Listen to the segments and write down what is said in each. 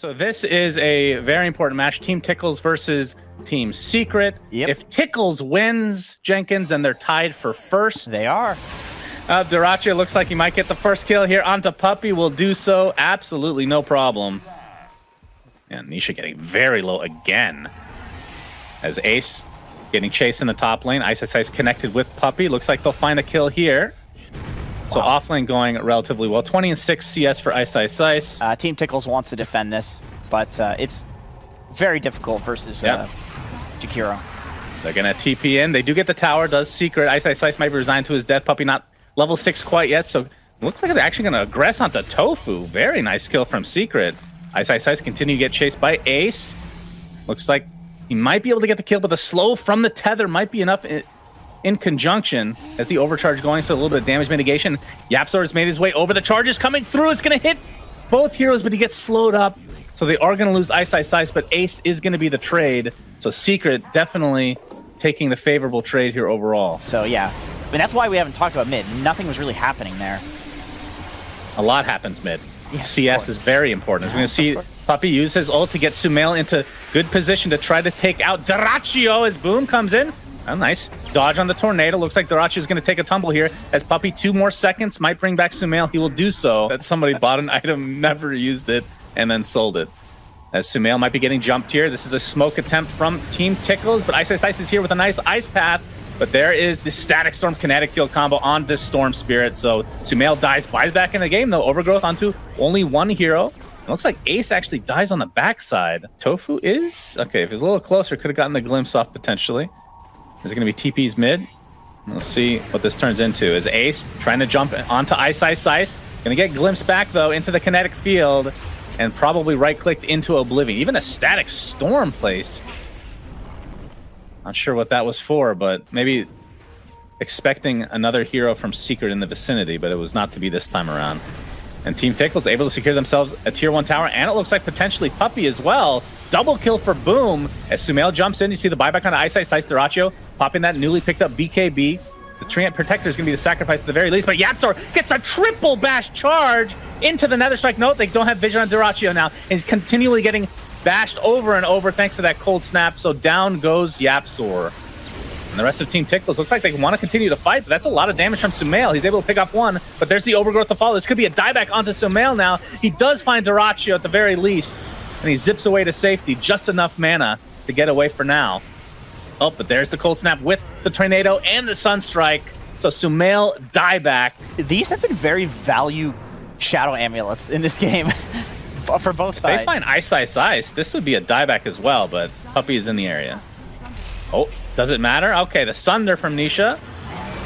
So this is a very important match. Team Tickles versus Team Secret. Yep. If Tickles wins, Jenkins, and they're tied for first. They are. DotA looks like he might get the first kill here onto Puppey. Will do so. Absolutely no problem. And Nisha getting very low again. As Ace getting chased in the top lane. Ice connected with Puppey. Looks like they'll find a kill here. So off lane going relatively well. 20 and 6 CS for Ice. Team Tickles wants to defend this, but it's very difficult versus Jakiro. They're going to TP in. They do get the tower. Does Secret. Ice might be resigned to his death. Puppey not level 6 quite yet, so looks like they're actually going to aggress onto Tofu. Very nice kill from Secret. Ice continue to get chased by Ace. Looks like he might be able to get the kill, but the slow from the tether might be enough in conjunction as the overcharge going, so a little bit of damage mitigation. YapzOr has made his way over. The charge is coming through. It's going to hit both heroes, but he gets slowed up. So they are going to lose Ice, but Ace is going to be the trade. So Secret definitely taking the favorable trade here overall. So yeah, I mean, that's why we haven't talked about mid. Nothing was really happening there. A lot happens mid. Yeah, CS is very important. We're going to see Puppey use his ult to get Sumail into good position to try to take out Dyrachyo as Boom comes in. Oh, nice. Dodge on the tornado. Looks like Dyrachyo is going to take a tumble here as Puppey 2 more seconds might bring back Sumail. He will do so. That somebody bought an item, never used it, and then sold it. As Sumail might be getting jumped here. This is a smoke attempt from Team Tickles, but Ice is here with a nice ice path. But there is the Static Storm Kinetic Field combo onto Storm Spirit. So Sumail dies, buys back in the game, though. Overgrowth onto only one hero. It looks like Ace actually dies on the backside. Tofu is... Okay, if he was a little closer, could have gotten the glimpse off potentially. Is it going to be TP's mid? We'll see what this turns into. Is Ace trying to jump onto Ice. Going to get glimpsed back, though, into the kinetic field and probably right-clicked into Oblivion. Even a Static Storm placed. Not sure what that was for, but maybe expecting another hero from Secret in the vicinity, but it was not to be this time around. And Team Tickles able to secure themselves a tier 1 tower, and it looks like potentially Puppey as well. Double kill for Boom as Sumail jumps in. You see the buyback on Ice. Dyrachyo popping that newly picked up BKB. The Treant Protector is going to be the sacrifice at the very least, but YapzOr gets a triple bash charge into the Nether Strike. Note, they don't have vision on Dyrachyo now. He's continually getting bashed over and over thanks to that cold snap, so down goes YapzOr. And the rest of Team Tickles looks like they want to continue to fight, but that's a lot of damage from Sumail. He's able to pick off one, but there's the overgrowth to follow. This could be a dieback onto Sumail now. He does find Dyrachyo at the very least, and he zips away to safety. Just enough mana to get away for now. Oh, but there's the cold snap with the tornado and the sunstrike. So Sumail dieback. These have been very value shadow amulets in this game for both sides. If they find Ice, this would be a dieback as well, but Puppey is in the area. Oh. Does it matter? Okay, the Sunder from Nisha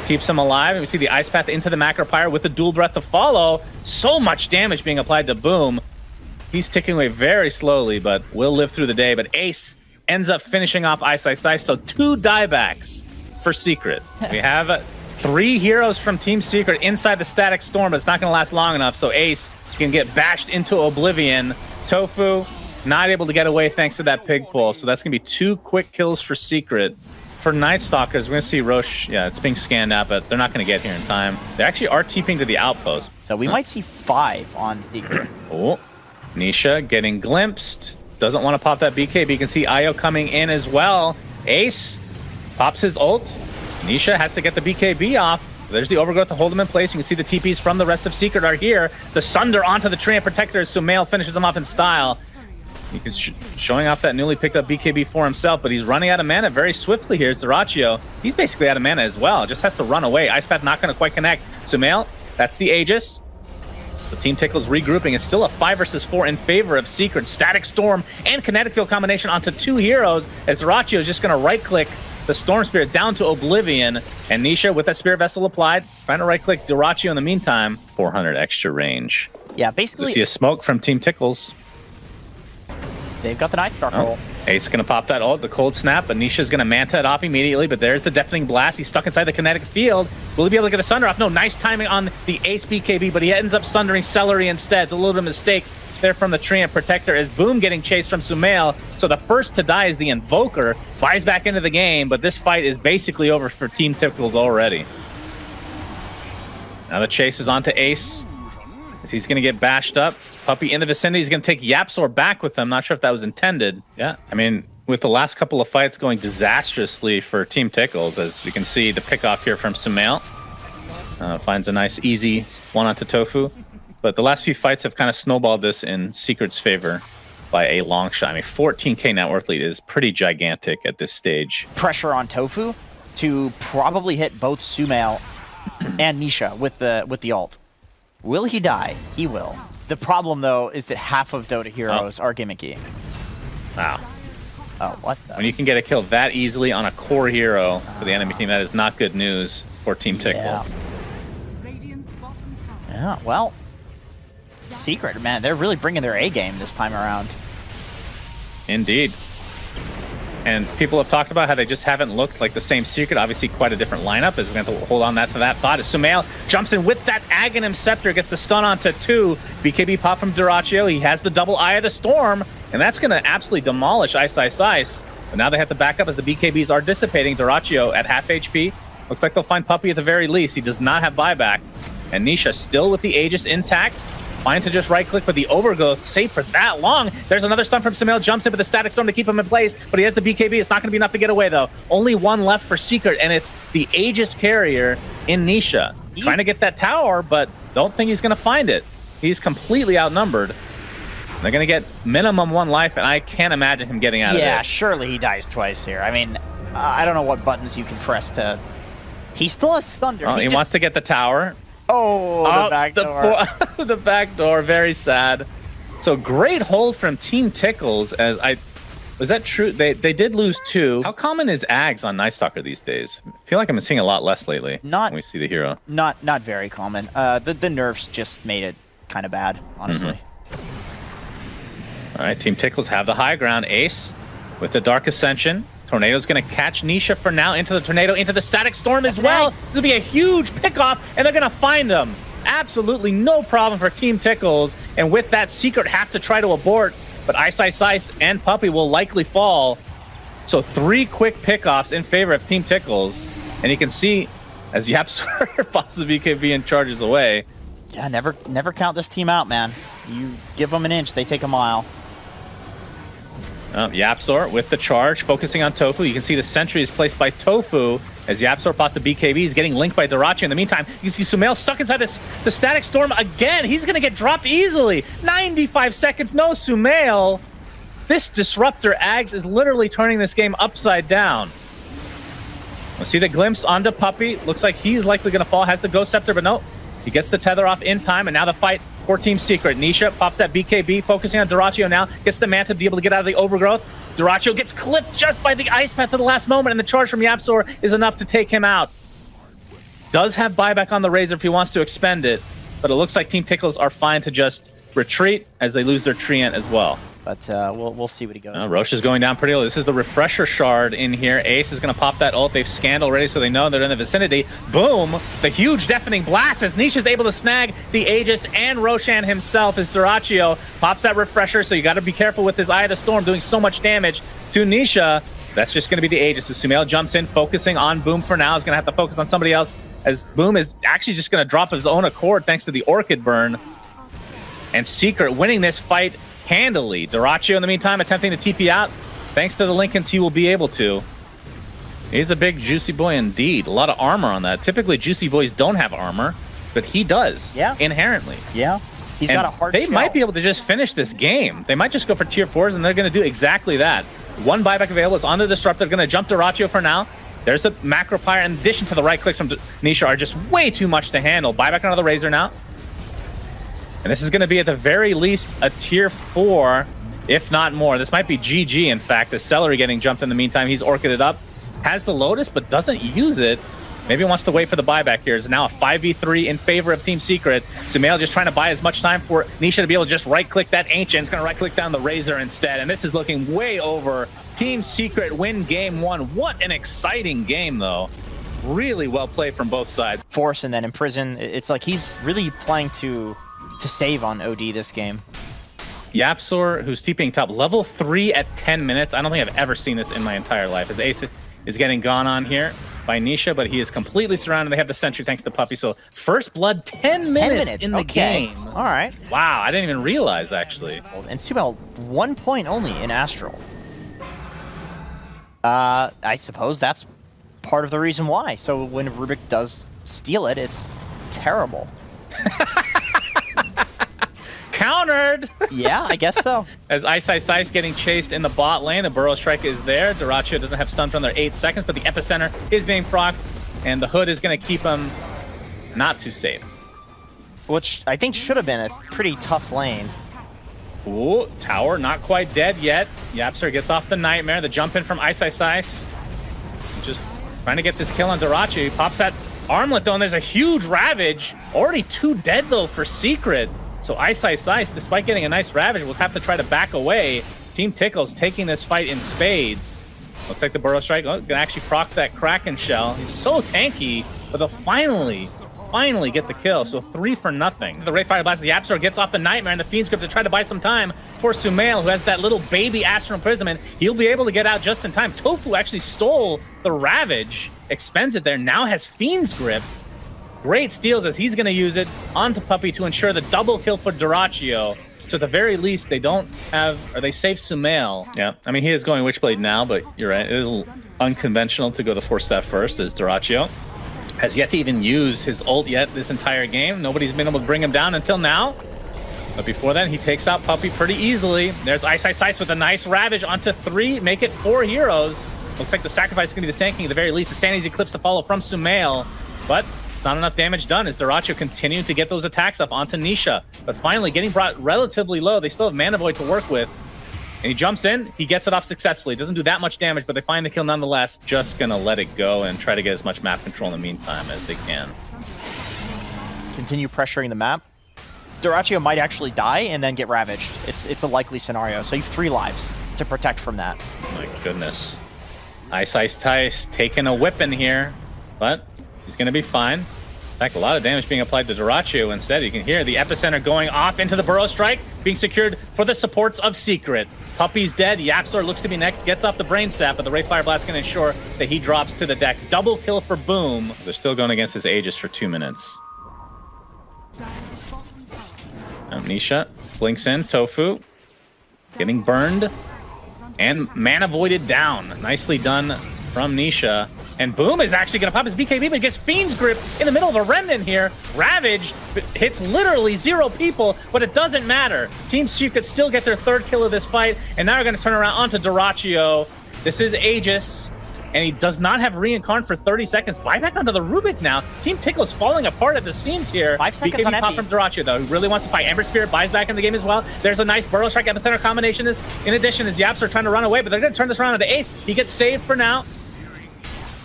keeps him alive. And we see the Ice Path into the Macropyre with the Dual Breath to follow. So much damage being applied to Boom. He's ticking away very slowly, but will live through the day. But Ace ends up finishing off Ice. So 2 diebacks for Secret. We have 3 heroes from Team Secret inside the Static Storm, but it's not going to last long enough. So Ace can get bashed into Oblivion. Tofu not able to get away thanks to that pig pull. So that's going to be 2 quick kills for Secret. For Night Stalkers, we're going to see Roche. Yeah, it's being scanned out, but they're not going to get here in time. They actually are TPing to the outpost. So we might see 5 on Secret. Oh, Nisha getting glimpsed. Doesn't want to pop that BKB. You can see Io coming in as well. Ace pops his ult. Nisha has to get the BKB off. There's the overgrowth to hold him in place. You can see the TPs from the rest of Secret are here. The Sunder onto the Treant Protector as Sumail finishes him off in style. He can showing off that newly picked up BKB for himself, but he's running out of mana very swiftly here. It's Dyrachyo. He's basically out of mana as well. Just has to run away. Ice Path not going to quite connect. Sumail, that's the Aegis. The Team Tickles regrouping. It's still a 5 versus 4 in favor of Secret. Static Storm and Kinetic Field combination onto 2 heroes as Dyrachyo is just going to right-click the Storm Spirit down to Oblivion. And Nisha, with that Spirit Vessel applied, trying to right-click Dyrachyo in the meantime. 400 extra range. Yeah, basically... So see a smoke from Team Tickles. They've got the Night Stalker ult. Ace going to pop that ult, the cold snap, but Nisha's going to manta it off immediately, but there's the deafening blast. He's stuck inside the kinetic field. Will he be able to get a Sunder off? No, nice timing on the Ace BKB, but he ends up Sundering Celery instead. It's a little bit of a mistake there from the Treant Protector as Boom getting chased from Sumail. So the first to die is the Invoker. Buys back into the game, but this fight is basically over for Team Tickles already. Now the chase is onto Ace. He's going to get bashed up. Puppey in the vicinity. He's going to take Yapzor back with him. Not sure if that was intended. Yeah, I mean, with the last couple of fights going disastrously for Team Tickles, as you can see, the pickoff here from Sumail. Finds a nice, easy one onto Tofu. But the last few fights have kind of snowballed this in Secret's favor by a long shot. I mean, 14K net worth lead is pretty gigantic at this stage. Pressure on Tofu to probably hit both Sumail and Nisha with the ult. Will he die? He will. The problem, though, is that half of Dota heroes are gimmicky. Wow. Oh, what the? When you can get a kill that easily on a core hero for the enemy team, that is not good news for Team Tickles. Yeah, well, Secret, man, they're really bringing their A game this time around. Indeed. And people have talked about how they just haven't looked like the same Secret. Obviously, quite a different lineup, as we're going to hold on to that thought. As Sumail jumps in with that Aghanim Scepter, gets the stun onto 2. BKB pop from Dyrachyo. He has the double Eye of the Storm, and that's going to absolutely demolish Ice. But now they have to back up as the BKBs are dissipating. Dyrachyo at half HP. Looks like they'll find Puppey at the very least. He does not have buyback. And Nisha still with the Aegis intact. Fine to just right-click, but the overgrowth safe for that long. There's another stun from Sumail, jumps in with the Static Storm to keep him in place, but he has the BKB. It's not going to be enough to get away, though. Only one left for Secret, and it's the Aegis carrier in Nisha. Trying to get that tower, but don't think he's going to find it. He's completely outnumbered. They're going to get minimum 1 life, and I can't imagine him getting out of it. Yeah, surely he dies twice here. I mean, I don't know what buttons you can press to... He still has Thunder. Oh, he wants to get the tower. Oh, the back door. The back door, very sad. So great hold from Team Tickles. Was that true? They did lose 2. How common is Ags on Night Stalker these days? I feel like I'm seeing a lot less lately. When we see the hero. Not very common. The nerfs just made it kind of bad, honestly. All right, Team Tickles have the high ground. Ace with the Dark Ascension. Tornado's going to catch Nisha for now into the Tornado, into the Static Storm as well. It's going to be a huge pickoff, and they're going to find him. Absolutely no problem for Team Tickles. And with that, Secret have to try to abort, but Ice and Puppey will likely fall. So 3 quick pickoffs in favor of Team Tickles. And you can see as Yapzor pops the BKB and charges away. Yeah, never count this team out, man. You give them an inch, they take a mile. Yapzor with the charge, focusing on Tofu. You can see the sentry is placed by Tofu as Yapzor pops the BKB. He's getting linked by Dyrachyo. In the meantime, you can see Sumail stuck inside the Static Storm again. He's going to get dropped easily. 95 seconds, no Sumail. This Disruptor Ags is literally turning this game upside down. We'll see the glimpse onto Puppey. Looks like he's likely going to fall. Has the Ghost Scepter, but no. He gets the tether off in time, and now the fight for Team Secret. Nisha pops that BKB, focusing on Dyrachyo now. Gets the Manta to be able to get out of the overgrowth. Dyrachyo gets clipped just by the Ice Path at the last moment, and the charge from Yapzor is enough to take him out. Does have buyback on the Razor if he wants to expend it, but it looks like Team Tickles are fine to just retreat as they lose their Treant as well. But we'll see what he goes. Roche is going down pretty early. This is the refresher shard in here. Ace is going to pop that ult. They've scanned already, so they know they're in the vicinity. Boom! The huge deafening blast as Nisha's able to snag the Aegis and Roshan himself as Dyrachyo pops that refresher, so you got to be careful with his Eye of the Storm doing so much damage to Nisha. That's just going to be the Aegis. So Sumail jumps in, focusing on Boom for now. He's going to have to focus on somebody else as Boom is actually just going to drop his own accord thanks to the Orchid burn. And Secret winning this fight handily. Dyrachyo, in the meantime, attempting to TP out. Thanks to the Lincolns, he will be able to. He's a big Juicy Boy indeed. A lot of armor on that. Typically, Juicy Boys don't have armor, but he does. Yeah. Inherently. Yeah. He's got a hard They shell. might be able to just finish this game. They might just go for tier 4s, and they're going to do exactly that. 1 buyback available. It's on the Disruptor. They're going to jump Dyrachyo for now. There's the Macro Pyre. In addition to the right clicks from Nisha are just way too much to handle. Buyback onto the Razor now. And this is going to be, at the very least, a tier 4, if not more. This might be GG, in fact. The Celery getting jumped in the meantime. He's Orchided up. Has the Lotus, but doesn't use it. Maybe wants to wait for the buyback here. It's now a 5v3 in favor of Team Secret. Sumail just trying to buy as much time for Nisha to be able to just right-click that Ancient. It's going to right-click down the Razor instead. And this is looking way over. Team Secret win game 1. What an exciting game, though. Really well played from both sides. Force and then Imprison. It's like he's really playing to save on OD this game. Yapzor, who's TPing top, level 3 at 10 minutes. I don't think I've ever seen this in my entire life. As Ace is getting gone on here. by Nisha, but he is completely surrounded. They have the sentry thanks to Puppey. So first blood, 10 minutes in the game. All right. Wow, I didn't even realize, actually. And Sumel, 1 point only in Astral. I suppose that's part of the reason why. So when Rubik does steal it, it's terrible. Countered! Yeah, I guess so. As Ice getting chased in the bot lane, the Burrow Strike is there. Dyrachyo doesn't have stun for another 8 seconds, but the Epicenter is being procced, and the Hood is going to keep him not too safe. Which I think should have been a pretty tough lane. Ooh, tower not quite dead yet. Yapster gets off the Nightmare. The jump in from Ice. Just trying to get this kill on Dyrachyo. He pops that armlet though, and there's a huge Ravage. Already 2 dead though for Secret. So Ice, despite getting a nice Ravage, will have to try to back away. Team Tickles taking this fight in spades. Looks like the Burrow Strike gonna actually proc that Kraken Shell. He's so tanky, but they'll finally get the kill. So 3 for nothing. The Wraithfire Blast, the Yapstor gets off the Nightmare and the Fiend's Grip to try to buy some time for Sumail, who has that little baby Astral Imprisonment. He'll be able to get out just in time. Tofu actually stole the Ravage, expends it there, now has Fiend's Grip. Great steals as he's going to use it onto Puppey to ensure the double kill for Dyrachyo. So at the very least, they don't have, or they save Sumail. Yeah, I mean, he is going Witchblade now, but you're right. It's a little unconventional to go the 4-step first as Dyrachyo has yet to even use his ult yet this entire game. Nobody's been able to bring him down until now. But before then, he takes out Puppey pretty easily. There's Ice with a nice Ravage onto 3, make it 4 heroes. Looks like the sacrifice is going to be the Sand King at the very least. The Sanity's Eclipse to follow from Sumail, but it's not enough damage done as Dyrachyo continuing to get those attacks up onto Nisha. But finally getting brought relatively low. They still have Mana Void to work with. And he jumps in, he gets it off successfully. Doesn't do that much damage, but they find the kill nonetheless. Just gonna let it go and try to get as much map control in the meantime as they can. Continue pressuring the map. Dyrachyo might actually die and then get ravaged. It's a likely scenario, so you have 3 lives to protect from that. My goodness. Ice taking a whipping here, but he's gonna be fine. In fact, a lot of damage being applied to Dyrachyo instead. You can hear the Epicenter going off into the Burrow Strike, being secured for the supports of Secret. Puppey's dead, Yapstar looks to be next, gets off the Brain Sap, but the Wraithfire Blast is going to ensure that he drops to the deck. Double kill for Boom. They're still going against his Aegis for 2 minutes. Now Nisha blinks in, Tofu getting burned and Mana Voided down. Nicely done from Nisha. And Boom is actually going to pop his BKB, but gets Fiend's Grip in the middle of a Remnant here. Ravaged, hits literally 0 people, but it doesn't matter. Team Secret still get their 3rd kill of this fight, and now we're going to turn around onto Dyrachyo. This is Aegis, and he does not have Reincarn for 30 seconds. Buyback onto the Rubik now. Team Tickle is falling apart at the seams here. 5 seconds on BKB pop from Dyrachyo, though, who really wants to fight. Ember Spirit buys back into the game as well. There's a nice Burrow Strike Epicenter combination. In addition, as Yaps are trying to run away, but they're going to turn this around into Ace. He gets saved for now.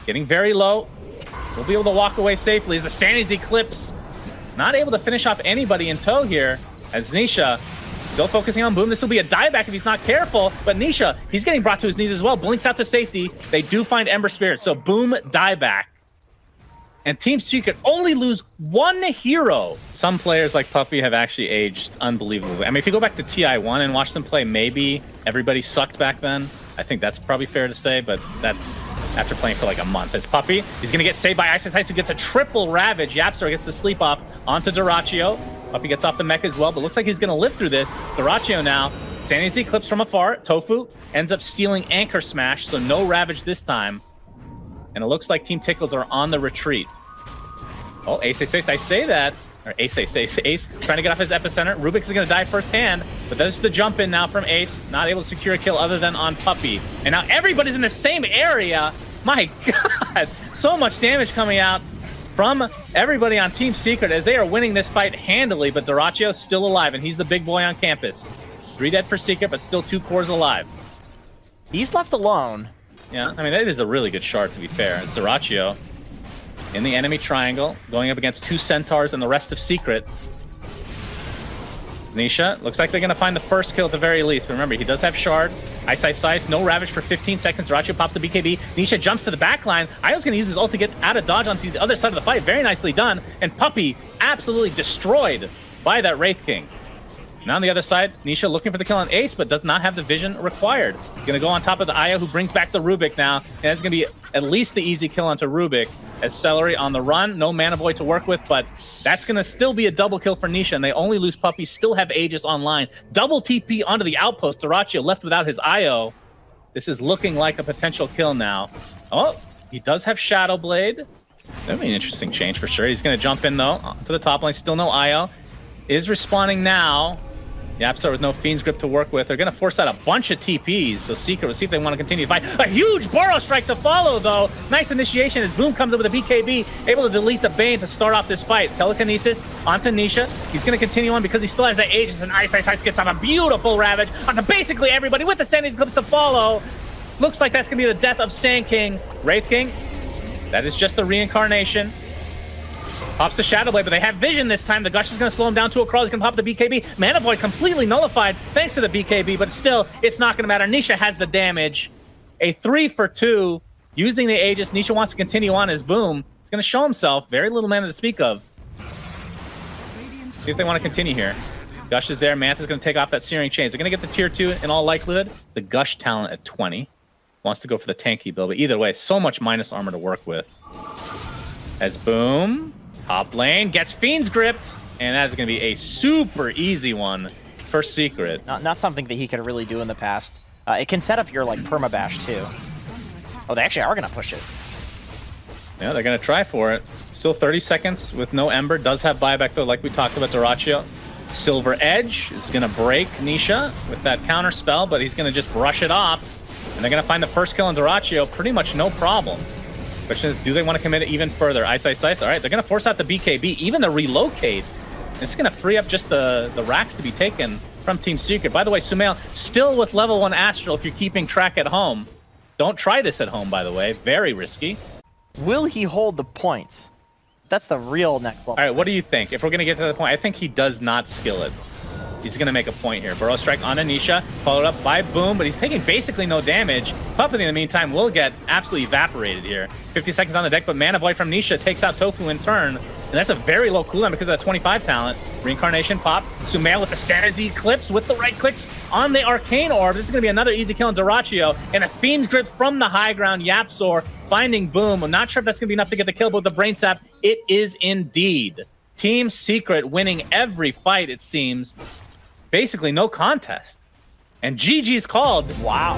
Getting very low. We'll be able to walk away safely as the Sanity's Eclipse not able to finish off anybody in tow here as Nisha still focusing on Boom. This will be a dieback if he's not careful, but Nisha, he's getting brought to his knees as well. Blinks out to safety. They do find Ember Spirit, so Boom dieback. And Team Secret only lose 1 hero. Some players like Puppey have actually aged unbelievably. I mean, if you go back to TI1 and watch them play, maybe everybody sucked back then. I think that's probably fair to say, but that's after playing for like a month. As Puppey, he's going to get saved by Ice, who gets a triple Ravage. Yapstar gets the sleep off onto Dyrachyo. Puppey gets off the mech as well, but looks like he's going to live through this. Dyrachyo now, Sanity's Eclipse from afar. Tofu ends up stealing Anchor Smash, so no Ravage this time. And it looks like Team Tickles are on the retreat. Oh, Ace, I say that. Or Ace, trying to get off his Epicenter. Rubik's is going to die firsthand, but there's the jump in now from Ace. Not able to secure a kill other than on Puppey. And now everybody's in the same area. My God, so much damage coming out from everybody on Team Secret as they are winning this fight handily, but Dyrachyo's still alive, and he's the big boy on campus. 3 dead for Secret, but still 2 cores alive. He's left alone. Yeah, I mean, that is a really good shard, to be fair. It's Dyrachyo in the enemy triangle, going up against 2 Centaurs and the rest of Secret. Nisha, looks like they're going to find the first kill at the very least. But remember, he does have Shard. Ice, no Ravage for 15 seconds. Dyrachyo pops the BKB. Nisha jumps to the back line. Io's going to use his ult to get out of dodge onto the other side of the fight. Very nicely done. And Puppey absolutely destroyed by that Wraith King. Now on the other side, Nisha looking for the kill on Ace, but does not have the vision required. Gonna go on top of the Aya, who brings back the Rubik now. And that's gonna be at least the easy kill onto Rubik. As Celery on the run, no Mana Void to work with, but that's gonna still be a double kill for Nisha, and they only lose Puppey, still have Aegis online. Double TP onto the outpost. Dyrachyo left without his IO. This is looking like a potential kill now. Oh, he does have Shadow Blade. That'd be an interesting change for sure. He's gonna jump in though, to the top lane, still no IO. Is respawning now. Yapstar with no Fiend's Grip to work with. They're going to force out a bunch of TPs, so Secret will see if they want to continue to fight. A huge Burrow Strike to follow, though. Nice initiation as Boom comes up with a BKB, able to delete the Bane to start off this fight. Telekinesis onto Nisha. He's going to continue on because he still has the Aegis, and Ice gets on a beautiful Ravage onto basically everybody with the Sandys Clips to follow. Looks like that's going to be the death of Sand King. Wraith King, that is just the reincarnation. Pops the Shadow Blade, but they have vision this time. The Gush is going to slow him down to a crawl. He's going to pop the BKB. Mana Void completely nullified thanks to the BKB, but still, it's not going to matter. Nisha has the damage. A 3 for 2 using the Aegis. Nisha wants to continue on his Boom. He's going to show himself. Very little mana to speak of. See if they want to continue here. Gush is there. Manta's going to take off that Searing Chains. They're going to get the tier 2 in all likelihood. The Gush talent at 20. Wants to go for the tanky build, but either way, so much minus armor to work with. As Boom... Top lane gets Fiend's Gripped, and that's going to be a super easy one for Secret. Not something that he could really do in the past. It can set up your like permabash too. Oh, they actually are going to push it. Yeah, they're going to try for it. Still 30 seconds with no Ember. Does have buyback though, like we talked about Dyrachyo. Silver Edge is going to break Nisha with that counter spell, but he's going to just brush it off. And they're going to find the first kill on Dyrachyo pretty much no problem. Question is, do they want to commit it even further? Ice. All right, they're going to force out the BKB, even the relocate. It's going to free up just the racks to be taken from Team Secret. By the way, Sumail still with level 1 Astral if you're keeping track at home. Don't try this at home, by the way. Very risky. Will he hold the points? That's the real next level. All right, what do you think? If we're going to get to the point, I think he does not skill it. He's going to make a point here. Burrow Strike on Anisha, followed up by Boom, but he's taking basically no damage. Puppey, in the meantime, will get absolutely evaporated here. 50 seconds on the deck, but Mana Void from Nisha takes out Tofu in turn, and that's a very low cooldown because of that 25 talent. Reincarnation pop. Sumail with the Sanity Clips with the right clicks on the Arcane Orb. This is going to be another easy kill on Dyrachyo, and a Fiend's Grip from the high ground. Yapsor finding Boom. I'm not sure if that's going to be enough to get the kill, but with the Brain Sap, it is indeed. Team Secret winning every fight, it seems. Basically no contest. And GG's called. Wow.